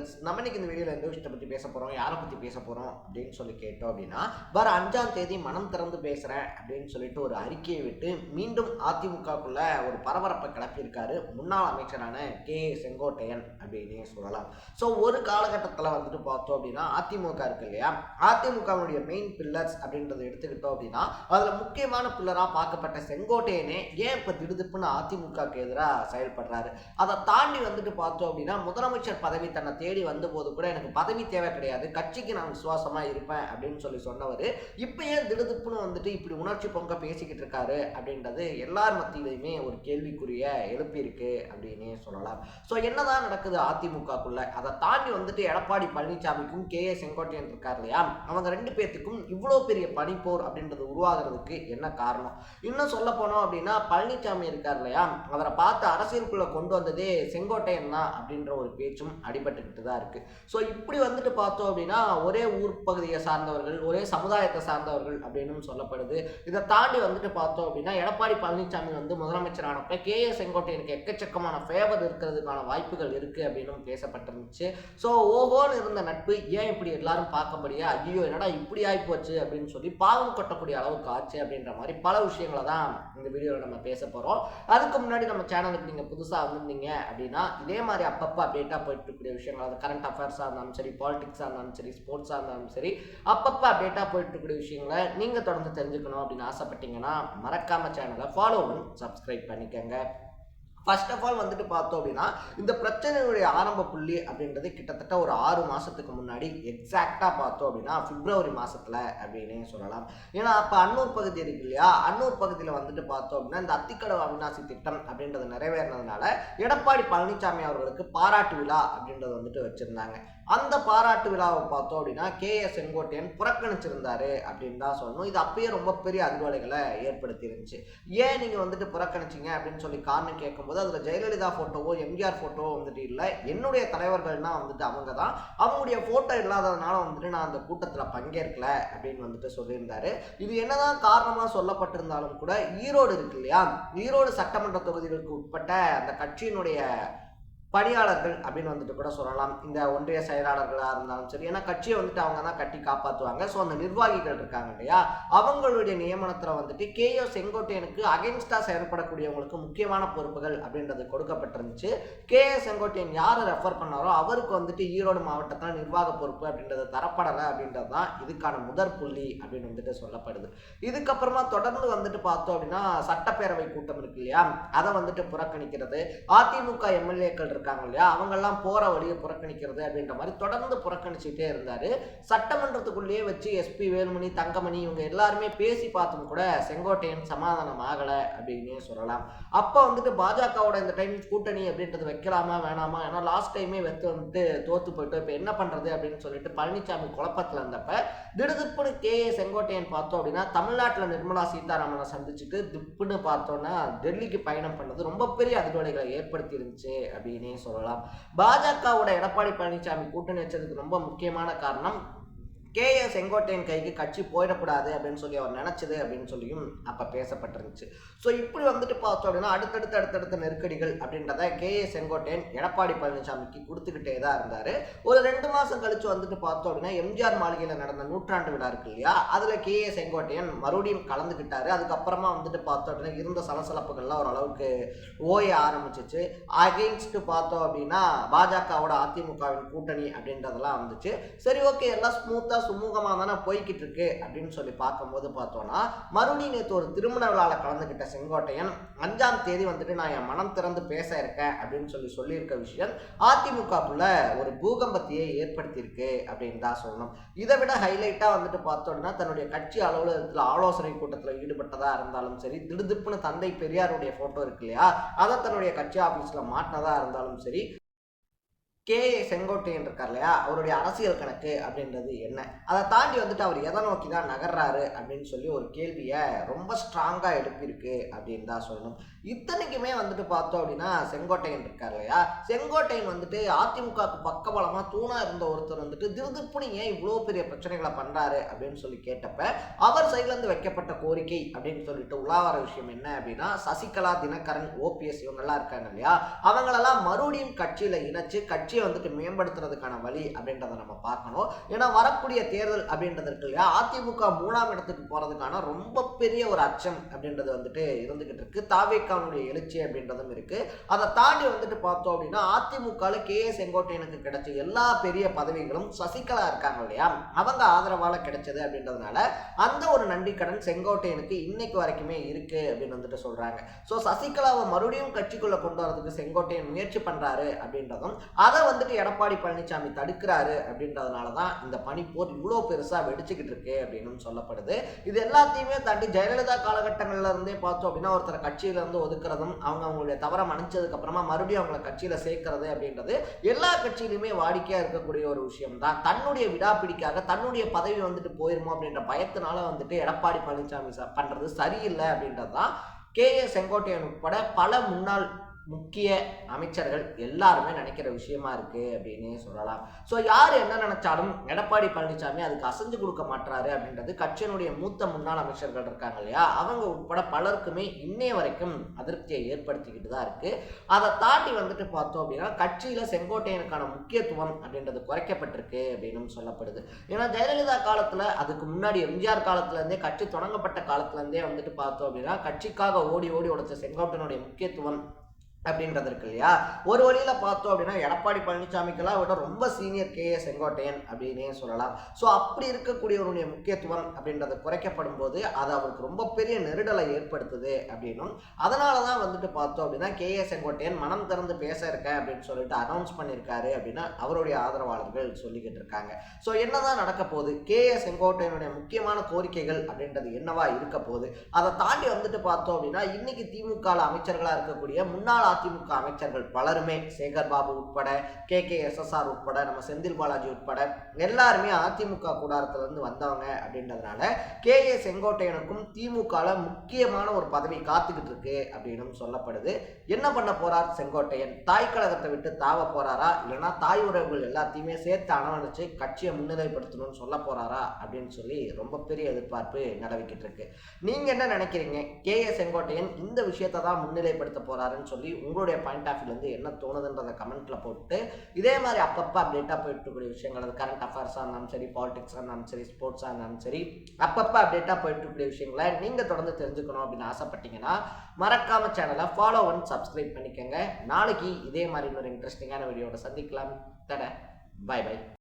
Viewers, நம்ம இன்னைக்கு இந்த வீடியோவில் எந்த விஷயத்தை பற்றி பேச போகிறோம், யாரை பற்றி பேச போகிறோம் அப்படின்னு சொல்லி கேட்டோம் அப்படின்னா, வர 5ஆம் தேதி மனம் திறந்து பேசுகிறேன் அப்படின்னு சொல்லிட்டு ஒரு அறிக்கையை விட்டு மீண்டும் அதிமுகக்குள்ள ஒரு பரபரப்பை கிளப்பியிருக்காரு முன்னாள் அமைச்சரான செங்கோட்டையன் அப்படின்னே சொல்லலாம். ஸோ ஒரு காலகட்டத்தில் வந்துட்டு பார்த்தோம் அப்படின்னா அதிமுக இருக்கு இல்லையா, அதிமுகவுடைய மெயின் பில்லர்ஸ் அப்படின்றத எடுத்துக்கிட்டோம் அப்படின்னா அதில் முக்கியமான பில்லராக பார்க்கப்பட்ட செங்கோட்டையனே ஏன் இப்போ திடுதிப்புன்னு அதிமுகக்கு எதிராக செயல்படுறாரு. அதை தாண்டி வந்துட்டு பார்த்தோம் அப்படின்னா முதலமைச்சர் பதவி தன்னை தேடி வந்த போது கூட எனக்கு பதவி தேவை கிடையாது, கட்சிக்கு நான் விசுவாசமா இருப்பேன் அப்படின்னு சொல்லி சொன்னவர் இப்ப ஏன் திடுதிப்புன்னு வந்துட்டு இப்படி உணர்ச்சி பொங்க பேசிக்கிட்டு இருக்காரு அப்படின்றது எல்லார் மத்தியிலுமே ஒரு கேள்விக்குரிய எழுப்பி இருக்கு அப்படின்னே சொல்லலாம். ஸோ என்னதான் நடக்குது அதிமுகக்குள்ள, அதை தாண்டி வந்துட்டு எடப்பாடி பழனிசாமிக்கும் செங்கோட்டையன் இருக்கார் இல்லையா, அவங்க ரெண்டு பேர்த்துக்கும் இவ்வளோ பெரிய பனிப்போர் அப்படின்றது உருவாகிறதுக்கு என்ன காரணம்? இன்னும் சொல்ல போனோம் அப்படின்னா பழனிசாமி இருக்கார் இல்லையா, அவரை பார்த்து அரசியலுக்குள்ள கொண்டு வந்ததே செங்கோட்டையன் தான் அப்படின்ற ஒரு பேச்சும் அடிபட்டுக்கிட்டு தான் இருக்கு. ஸோ இப்படி வந்துட்டு பார்த்தோம் அப்படின்னா ஒரே ஊர் பகுதியை சார்ந்தவர்கள், ஒரே சமுதாயத்தை சார்ந்தவர்கள் அப்படின்னு சொல்லப்படுது. இதை தாண்டி வந்துட்டு பார்த்தோம் அப்படின்னா எடப்பாடி பழனிசாமி வந்து முதலமைச்சரானப்ப செங்கோட்டையனுக்கு எக்கச்சக்கமான ஃபேவர் இருக்கிறதுக்கான வாய்ப்புகள் இருக்கு அப்படின்னு பேசப்பட்டிருந்துச்சு. ஸோ ஓஹோன்னு இருந்த நட்பு ஏன் இப்படி எல்லாரும் பார்க்கபடியா ஐயோ என்னடா இப்படி ஆயிப்போச்சு அப்படின்னு சொல்லி பாவம் கொட்டக்கூடிய அளவுக்கு ஆச்சு அப்படின்ற மாதிரி பல விஷயங்களை தான் இந்த வீடியோவில் நம்ம பேச போகிறோம். அதுக்கு முன்னாடி நம்ம சேனலுக்கு நீங்கள் புதுசாக வந்திருந்தீங்க அப்படின்னா இதே மாதிரி அப்பப்போ அப்டேட்டாக போயிட்டு இருக்கக்கூடிய விஷயங்கள், அது கரண்ட் அஃபேர்ஸாக இருந்தாலும் சரி, பாலிடிக்ஸாக இருந்தாலும் சரி, ஸ்போர்ட்ஸாக இருந்தாலும் சரி, அப்பப்போ அப்டேட்டாக போயிட்டு இருக்கக்கூடிய விஷயங்களை நீங்கள் தொடர்ந்து தெரிஞ்சுக்கணும் அப்படின்னு ஆசைப்பட்டீங்கன்னா மறக்காம சேனலை ஃபாலோ பண்ணி சப்ஸ்கிரைப் பண்ணிக்கோங்க. ஃபர்ஸ்ட் ஆஃப் ஆல் வந்துட்டு பார்த்தோம் அப்படின்னா இந்த பிரச்சனையுடைய ஆரம்ப புள்ளி அப்படின்றது கிட்டத்தட்ட ஒரு 6 மாதத்துக்கு முன்னாடி எக்ஸாக்டாக பார்த்தோம் அப்படின்னா பிப்ரவரி மாதத்தில் அப்படின்னே சொல்லலாம். ஏன்னா அப்போ அன்னூர் பகுதி இருக்கு இல்லையா, அன்னூர் பகுதியில் வந்துட்டு பார்த்தோம் அப்படின்னா இந்த அத்திக்கடவு அவிநாசி திட்டம் அப்படின்றது நிறைவேறினதுனால எடப்பாடி பழனிசாமி அவர்களுக்கு பாராட்டு விழா அப்படின்றது வந்துட்டு வச்சுருந்தாங்க. அந்த பாராட்டு விழாவை பார்த்தோம் அப்படின்னா செங்கோட்டையன் புறக்கணிச்சிருந்தாரு அப்படின்னு தான் சொல்லணும். இது அப்பயே ரொம்ப பெரிய அதிர்வலைகளை ஏற்படுத்தி இருந்துச்சு. ஏன் நீங்கள் வந்துட்டு புறக்கணிச்சிங்க அப்படின்னு சொல்லி காரணம் கேட்கும்போது அதில் ஜெயலலிதா ஃபோட்டோவோ எம்ஜிஆர் ஃபோட்டோவோ வந்துட்டு இல்லை, என்னுடைய தலைவர்கள்னா வந்துட்டு அவங்க தான், அவங்களுடைய ஃபோட்டோ இல்லாததுனால வந்துட்டு நான் அந்த கூட்டத்தில் பங்கேற்கல அப்படின்னு வந்துட்டு சொல்லியிருந்தாரு. இது என்னதான் காரணமாக சொல்லப்பட்டிருந்தாலும் கூட ஈரோடு இருக்கு இல்லையா, ஈரோடு சட்டமன்ற தொகுதிகளுக்கு உட்பட்ட அந்த கட்சியினுடைய பணியாளர்கள் அப்படின்னு வந்துட்டு கூட சொல்லலாம், இந்த ஒன்றிய செயலாளர்களாக இருந்தாலும் சரி, ஏன்னா கட்சியை வந்துட்டு அவங்க தான் கட்டி காப்பாற்றுவாங்க. ஸோ அந்த நிர்வாகிகள் இருக்காங்க இல்லையா, அவங்களுடைய நியமனத்தில் வந்துட்டு செங்கோட்டையனுக்கு அகென்ஸ்டாக செயல்படக்கூடியவங்களுக்கு முக்கியமான பொறுப்புகள் அப்படின்றது கொடுக்கப்பட்டிருந்துச்சு. செங்கோட்டையன் யாரை ரெஃபர் பண்ணாரோ அவருக்கு வந்துட்டு ஈரோடு மாவட்டத்தில் நிர்வாக பொறுப்பு அப்படின்றது தரப்படலை அப்படின்றது தான் இதுக்கான முதற் புள்ளி அப்படின்னு வந்துட்டு சொல்லப்படுது. இதுக்கப்புறமா தொடர்ந்து வந்துட்டு பார்த்தோம் அப்படின்னா சட்டப்பேரவை கூட்டம் இருக்கு இல்லையா, அதை வந்துட்டு புறக்கணிக்கிறது, அதிமுக எம்எல்ஏக்கள் இருக்காங்க இல்லையா அவங்கெல்லாம் போற வழியை புறக்கணிக்கிறது அப்படின்ற மாதிரி தொடர்ந்து புறக்கணிச்சுட்டே இருந்தாரு. சட்டமன்றத்துக்குள்ளேயே வச்சு எஸ்பி வேலுமணி, தங்கமணி இவங்க எல்லாருமே பேசி பார்த்தும் கூட செங்கோட்டையன் சமாதானம் ஆகலை அப்படின்னே சொல்லலாம். அப்போ வந்துட்டு பாஜகவோட இந்த டைம் கூட்டணி அப்படின்றது வைக்கலாமா வேணாமா, ஏன்னா லாஸ்ட் டைமே வந்துட்டு தோத்து போயிட்டு இப்போ என்ன பண்றது அப்படின்னு சொல்லிட்டு பழனிசாமி குழப்பத்தில் இருந்தப்ப திடுதிப்புன்னு செங்கோட்டையன் பார்த்தோம் அப்படின்னா தமிழ்நாட்டில் நிர்மலா சீதாராமனை சந்திச்சுட்டு திப்புன்னு பார்த்தோன்னா டெல்லிக்கு பயணம் பண்ணது ரொம்ப பெரிய அதிர்வலைகளை ஏற்படுத்தி இருந்துச்சு அப்படின்னு சொல்லலாம். பாஜகவோட எடப்பாடி பழனிசாமி கூட்டணி வச்சதுக்கு ரொம்ப முக்கியமான காரணம் செங்கோட்டையன் கைக்கு கட்சி போயிடக்கூடாது அப்படின்னு சொல்லி அவர் நினைச்சது அப்படின்னு சொல்லியும் அப்ப பேசப்பட்டிருந்துச்சு. ஸோ இப்படி வந்துட்டு பார்த்தோம் அப்படின்னா அடுத்தடுத்த நெருக்கடிகள் அப்படின்றத செங்கோட்டையன் எடப்பாடி பழனிசாமிக்கு கொடுத்துக்கிட்டே தான் இருந்தாரு. ஒரு 2 மாசம் கழிச்சு வந்துட்டு பார்த்தோம் அப்படின்னா எம்ஜிஆர் மாளிகையில நடந்த நூற்றாண்டு விழா இருக்கு இல்லையா, அதுல செங்கோட்டையன் மறுபடியும் கலந்துக்கிட்டாரு. அதுக்கப்புறமா வந்துட்டு பார்த்தோம் அப்படின்னா இருந்த சலசலப்புகள்லாம் ஓரளவுக்கு ஓய ஆரம்பிச்சிச்சு. அகெயின்ஸ்ட் பார்த்தோம் அப்படின்னா பாஜகவோட அதிமுகவின் கூட்டணி அப்படின்றதெல்லாம் வந்துச்சு. சரி ஓகே, எல்லாம் ஸ்மூத்தா சுமூகமாக தானே போய்கிட்டு இருக்கு அப்படின்னு சொல்லி பார்க்கும்போது பார்த்தோம்னா மறுபடியும் நேற்று ஒரு திருமண விழாவில் கலந்துக்கிட்ட செங்கோட்டையன் 5ஆம் தேதி வந்துட்டு நான் என் மனம் திறந்து பேச இருக்கேன் அப்படின்னு சொல்லியிருக்க விஷயம் அதிமுகக்குள்ள ஒரு பூகம்பத்தையே ஏற்படுத்தியிருக்கு அப்படின்னு தான் சொல்லணும். இதை விட ஹைலைட்டா வந்துட்டு பார்த்தோம்னா தன்னுடைய கட்சி அலுவலகத்தில் ஆலோசனை கூட்டத்தில் ஈடுபட்டதா இருந்தாலும் சரி, திடுதிப்புன்னு தந்தை பெரியாருடைய போட்டோ இருக்கு இல்லையா அதை தன்னுடைய கட்சி ஆபீஸ்ல மாட்டினதா இருந்தாலும் சரி, செங்கோட்டையன் இருக்கார் இல்லையா அவருடைய அரசியல் கணக்கு அப்படின்றது என்ன, அதை தாண்டி வந்துட்டு அவர் எதை நோக்கி தான் நகர்றாரு அப்படின்னு சொல்லி ஒரு கேள்வியை ரொம்ப ஸ்ட்ராங்கா எழுப்பியிருக்கு அப்படின்னு தான் சொல்லணும். இத்தனைக்குமே வந்துட்டு பார்த்தோம் அப்படின்னா செங்கோட்டையன் இருக்கார் இல்லையா, செங்கோட்டையன் வந்துட்டு அதிமுகவுக்கு பக்கபலமா தூணா இருந்த ஒருத்தர் வந்துட்டு திருதுப்புனி ஏன் இவ்வளோ பெரிய பிரச்சனைகளை பண்றாரு அப்படின்னு சொல்லி கேட்டப்ப அவர் சைட்ல இருந்து வைக்கப்பட்ட கோரிக்கை அப்படின்னு சொல்லிட்டு உலாவர விஷயம் என்ன அப்படின்னா சசிகலா, தினகரன், ஓபிஎஸ் இவங்கெல்லாம் இருக்காங்க இல்லையா அவங்களெல்லாம் மறுபடியும் கட்சியில இணைச்சு கட்சியை கட்சியை வந்துட்டு மேம்படுத்துறதுக்கான வழி அப்படின்றத நம்ம பார்க்கணும். ஏன்னா வரக்கூடிய தேர்தல் அப்படின்றது இருக்கு இல்லையா, அதிமுக 3ஆம் இடத்துக்கு போறதுக்கான ரொம்ப பெரிய ஒரு அச்சம் அப்படின்றது வந்துட்டு இருந்துகிட்டு இருக்கு. தாவேக்காவுடைய எழுச்சி அப்படின்றதும் இருக்கு. அதை தாண்டி வந்துட்டு பார்த்தோம் அப்படின்னா அதிமுக செங்கோட்டையனுக்கு கிடைச்ச எல்லா பெரிய பதவிகளும் சசிகலா இருக்காங்க இல்லையா, அவங்க ஆதரவால கிடைச்சது அப்படின்றதுனால அந்த ஒரு நன்றி கடன் செங்கோட்டையனுக்கு இன்னைக்கு வரைக்குமே இருக்கு அப்படின்னு வந்துட்டு சொல்றாங்க. சோ சசிகலாவை மறுபடியும் கட்சிக்குள்ள கொண்டு வரதுக்கு செங்கோட்டையன் முயற்சி பண்றாரு அப்படின்றதும், அதை வந்துட்டு எடப்பாடி பழனிசாமி தடுக்கிறாரு அப்படின்றதுனாலதான் இந்த பனிப்போர் இவ்வளவு பெருசா வெடிச்சுக்கிட்டு இருக்கு அப்படின்னு சொல்லப்படுது. இது எல்லாத்தையுமே தாண்டி ஜெயலலிதா காலகட்டங்கள்ல இருந்தே பார்த்தோம் அப்படின்னா ஒருத்தர் கட்சியில இருந்து ஒதுக்குறதும், அவங்களுடைய தவறை மன்னிச்சதுக்கு அப்புறமா மறுபடியும் அவங்களை கட்சியில சேர்க்கிறது அப்படின்றது எல்லா கட்சியிலுமே வாடிக்கையா இருக்கக்கூடிய ஒரு விஷயம் தான். தன்னுடைய விடாப்பிடிக்காக தன்னுடைய பதவி வந்துட்டு போயிருமோ அப்படின்ற பயத்தினால வந்துட்டு எடப்பாடி பழனிசாமி பண்றது சரியில்லை அப்படின்றதுதான் செங்கோட்டையன் உட்பட பல முன்னாள் முக்கிய அமைச்சர்கள் எல்லாருமே நினைக்கிற விஷயமா இருக்கு அப்படின்னு சொல்லலாம். ஸோ யார் என்ன நினைச்சாலும் எடப்பாடி பழனிசாமி அதுக்கு அசைஞ்சு கொடுக்க மாட்டாரு அப்படின்றது கட்சியினுடைய மூத்த முன்னாள் அமைச்சர்கள் இருக்காங்க இல்லையா, அவங்க உட்பட பலருக்குமே இன்னைய வரைக்கும் அதிருப்தியை ஏற்படுத்திக்கிட்டு தான் இருக்கு. அதை தாண்டி வந்துட்டு பார்த்தோம் அப்படின்னா கட்சியில செங்கோட்டையனுக்கான முக்கியத்துவம் அப்படின்றது குறைக்கப்பட்டிருக்கு அப்படின்னு சொல்லப்படுது. ஏன்னா ஜெயலலிதா காலத்துல, அதுக்கு முன்னாடி எம்ஜிஆர் காலத்துல இருந்தே, கட்சி தொடங்கப்பட்ட காலத்துல இருந்தே வந்துட்டு பார்த்தோம் அப்படின்னா கட்சிக்காக ஓடி ஓடி உழைச்ச செங்கோட்டையனுடைய முக்கியத்துவம் அப்படின்றது இருக்கு இல்லையா, ஒரு வழியில பார்த்தோம் அப்படின்னா எடப்பாடி பழனிசாமிக்கெல்லாம் விட ரொம்ப சீனியர் செங்கோட்டையன் அப்படின்னே சொல்லலாம். ஸோ அப்படி இருக்கக்கூடியவருடைய முக்கியத்துவம் அப்படின்றது குறைக்கப்படும் போது அது அவருக்கு ரொம்ப பெரிய நெருடலை ஏற்படுத்துது அப்படின்னும், அதனாலதான் வந்துட்டு பார்த்தோம் அப்படின்னா செங்கோட்டையன் மனம் திறந்து பேச இருக்கேன் அப்படின்னு சொல்லிட்டு அனௌன்ஸ் பண்ணியிருக்காரு அப்படின்னு அவருடைய ஆதரவாளர்கள் சொல்லிக்கிட்டு இருக்காங்க. ஸோ என்னதான் நடக்க போகுது, செங்கோட்டையனுடைய முக்கியமான கோரிக்கைகள் அப்படின்றது என்னவா இருக்க போகுது, அதை தாண்டி வந்துட்டு பார்த்தோம் அப்படின்னா இன்னைக்கு திமுக அமைச்சர்களா இருக்கக்கூடிய முன்னாள் அதிமுக அமைச்சர்கள் பலருமே, சேகர் பாபு உட்பட, KKSSR உட்பட, நம்ம செந்தில் பாலாஜி உட்பட எல்லாருமே அதிமுக கூடாரத்துல இருந்து வந்தவங்க அப்படின்றதுனால செங்கோட்டையனுக்கும் திமுக முக்கியமான ஒரு பதவி காத்துக்கிட்டு இருக்கு அப்படின்னு சொல்லப்படுது. என்ன பண்ண போறார் செங்கோட்டையன், தாய் கழகத்தை விட்டு தாவ போறாரா, இல்லைன்னா தாய் உறவுகள் எல்லாத்தையுமே சேர்த்து அணவணிச்சு கட்சியை முன்னிலைப்படுத்தணும்னு சொல்ல போறாரா அப்படின்னு சொல்லி ரொம்ப பெரிய எதிர்பார்ப்பு நடவிக்கிட்டு இருக்கு. நீங்க என்ன நினைக்கிறீங்க, செங்கோட்டையன் இந்த விஷயத்தை தான் முன்னிலைப்படுத்த போறாருன்னு சொல்லி உங்களுடைய பாயிண்ட் ஆஃப் வியூல இருந்து என்ன தோணுதுன்றதை கமெண்ட்ல போட்டு, இதே மாதிரி அப்பப்போ அப்டேட்டா போயிட்டு இருக்கக்கூடிய விஷயங்கள், அது கரண்ட் அஃபேர்ஸா இருந்தாலும் சரி, பாலிடிக்ஸா இருந்தாலும் சரி, ஸ்போர்ட்ஸா இருந்தாலும் சரி, அப்பப்போ அப்டேட்டா போயிட்டு இருக்கக்கூடிய விஷயங்களை நீங்க தொடர்ந்து தெரிஞ்சுக்கணும் அப்படின்னு ஆசைப்பட்டீங்கன்னா மறக்காம சேனலை ஃபாலோ அண்ட் சப்ஸ்கிரைப் பண்ணிக்கோங்க. நாளைக்கு இதே மாதிரி ஒரு இன்ட்ரெஸ்டிங்கான வீடியோட சந்திக்கலாம். Bye by.